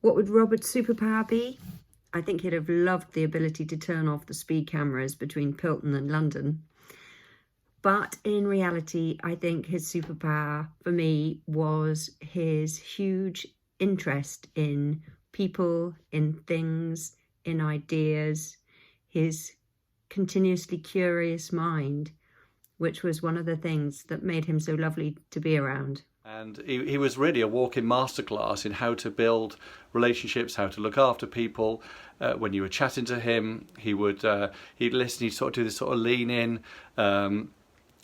What would Robert's superpower be? I think he'd have loved the ability to turn off the speed cameras between Pilton and London. But in reality, I think his superpower for me was his huge interest in people, in things, in ideas, his continuously curious mind, which was one of the things that made him so lovely to be around. And he was really a walking masterclass in how to build relationships, how to look after people. When you were chatting to him, he'd listen, he'd sort of do this sort of lean in, and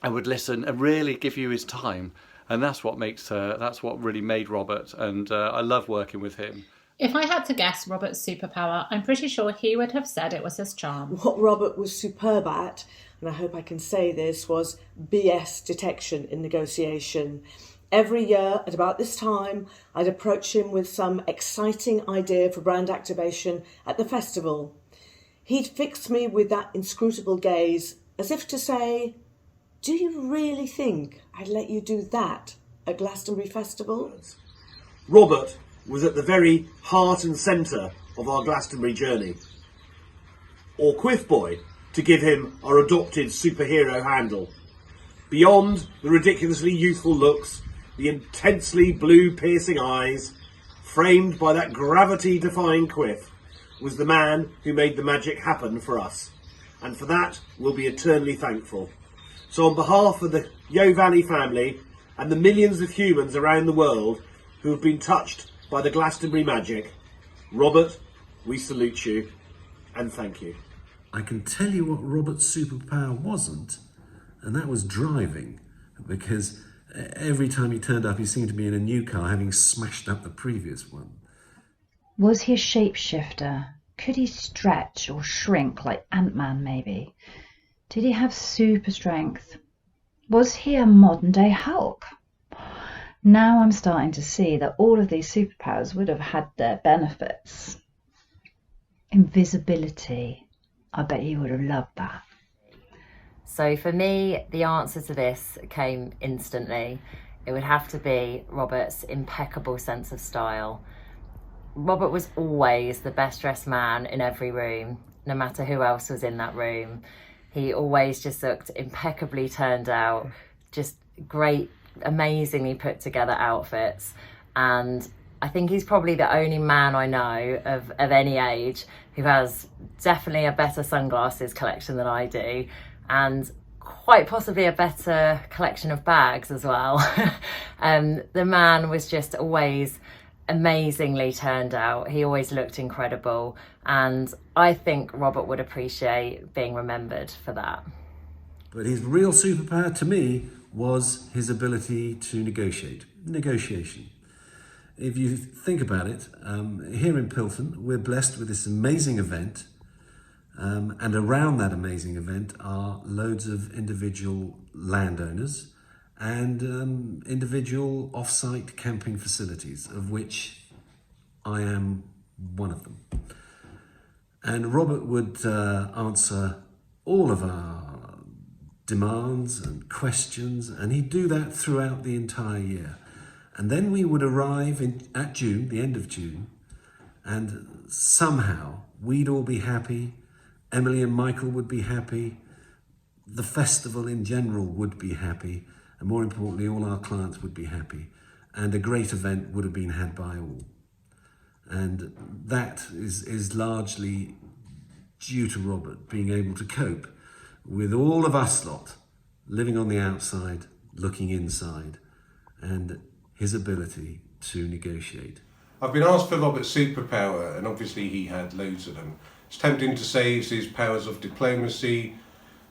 would listen and really give you his time. And that's what really made Robert. And I love working with him. If I had to guess Robert's superpower, I'm pretty sure he would have said it was his charm. What Robert was superb at, and I hope I can say this, was BS detection in negotiation. Every year at about this time, I'd approach him with some exciting idea for brand activation at the festival. He'd fix me with that inscrutable gaze, as if to say, "Do you really think I'd let you do that at Glastonbury Festival?" Robert was at the very heart and centre of our Glastonbury journey. Or Quiff Boy, to give him our adopted superhero handle. Beyond the ridiculously youthful looks, the intensely blue piercing eyes, framed by that gravity-defying quiff, was the man who made the magic happen for us. And for that, we'll be eternally thankful. So on behalf of the Yo Valley family and the millions of humans around the world who have been touched by the Glastonbury magic, Robert, we salute you and thank you. I can tell you what Robert's superpower wasn't, and that was driving, because every time he turned up, he seemed to be in a new car, having smashed up the previous one. Was he a shapeshifter? Could he stretch or shrink like Ant-Man, maybe? Did he have super strength? Was he a modern-day Hulk? Now I'm starting to see that all of these superpowers would have had their benefits. Invisibility. I bet he would have loved that. So for me, the answer to this came instantly. It would have to be Robert's impeccable sense of style. Robert was always the best dressed man in every room, no matter who else was in that room. He always just looked impeccably turned out, just great, amazingly put together outfits. And I think he's probably the only man I know of any age who has definitely a better sunglasses collection than I do, and quite possibly a better collection of bags as well. The man was just always amazingly turned out. He always looked incredible, and I think Robert would appreciate being remembered for that. But his real superpower to me was his ability to negotiation. If you think about it, here in Pilton, we're blessed with this amazing event, and around that amazing event are loads of individual landowners and individual off-site camping facilities, of which I am one of them. And Robert would answer all of our demands and questions, and he'd do that throughout the entire year. And then we would arrive at June, the end of June, and somehow we'd all be happy, Emily and Michael would be happy, the festival in general would be happy, and more importantly, all our clients would be happy, and a great event would have been had by all. And that is largely due to Robert being able to cope with all of us lot living on the outside, looking inside, and his ability to negotiate. I've been asked for Robert's superpower, and obviously he had loads of them. It's tempting to say it's his powers of diplomacy,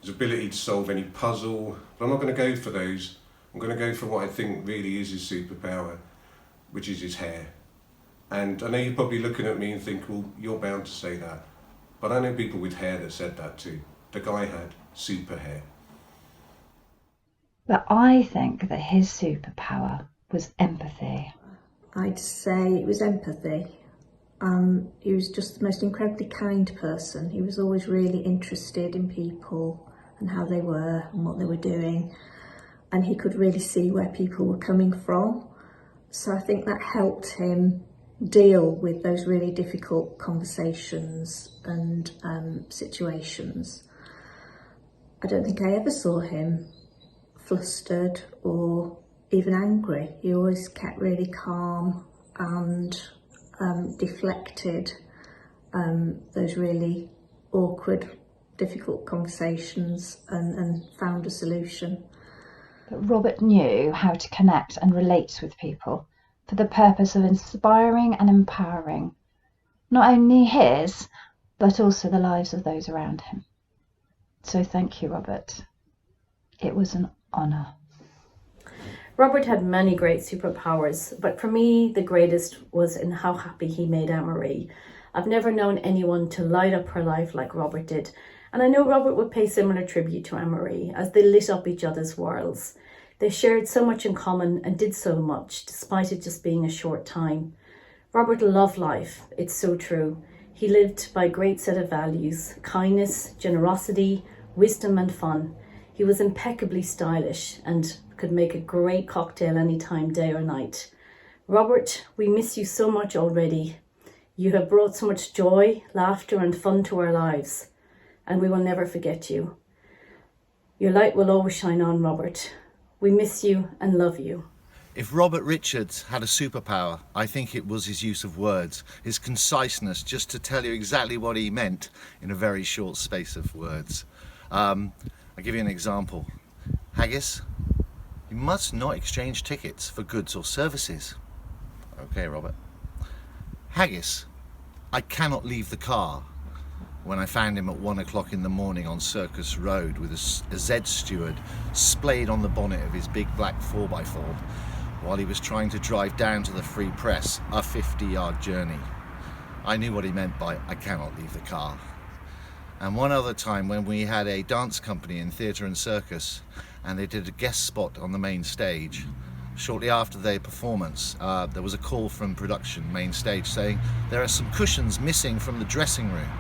his ability to solve any puzzle, but I'm not going to go for those. I'm going to go for what I think really is his superpower, which is his hair. And I know you're probably looking at me and think, well, you're bound to say that. But I know people with hair that said that too. The guy had super hair. But I think that his superpower was empathy. I'd say it was empathy. He was just the most incredibly kind person. He was always really interested in people and how they were and what they were doing. And he could really see where people were coming from. So I think that helped him deal with those really difficult conversations and situations. I don't think I ever saw him flustered or even angry. He always kept really calm and deflected those really awkward, difficult conversations and found a solution. But Robert knew how to connect and relate with people for the purpose of inspiring and empowering not only his, but also the lives of those around him. So thank you, Robert. It was an honour. Robert had many great superpowers, but for me, the greatest was in how happy he made Anne-Marie. I've never known anyone to light up her life like Robert did, and I know Robert would pay similar tribute to Anne-Marie as they lit up each other's worlds. They shared so much in common and did so much, despite it just being a short time. Robert loved life, it's so true. He lived by a great set of values: kindness, generosity, wisdom and fun. He was impeccably stylish and could make a great cocktail anytime, day or night. Robert, we miss you so much already. You have brought so much joy, laughter and fun to our lives, and we will never forget you. Your light will always shine on, Robert. We miss you and love you. If Robert Richards had a superpower, I think it was his use of words, his conciseness, just to tell you exactly what he meant in a very short space of words. I'll give you an example. Haggis, you must not exchange tickets for goods or services. Okay, Robert. Haggis, I cannot leave the car. When I found him at 1 o'clock in the morning on Circus Road with a Z steward splayed on the bonnet of his big black 4x4 while he was trying to drive down to the Free Press, a 50-yard journey. I knew what he meant by I cannot leave the car. And one other time when we had a dance company in Theatre and Circus and they did a guest spot on the main stage, shortly after their performance, there was a call from production, main stage, saying there are some cushions missing from the dressing room.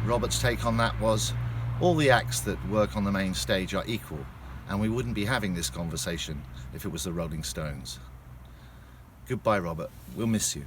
Robert's take on that was, all the acts that work on the main stage are equal, and we wouldn't be having this conversation if it was the Rolling Stones. Goodbye, Robert. We'll miss you.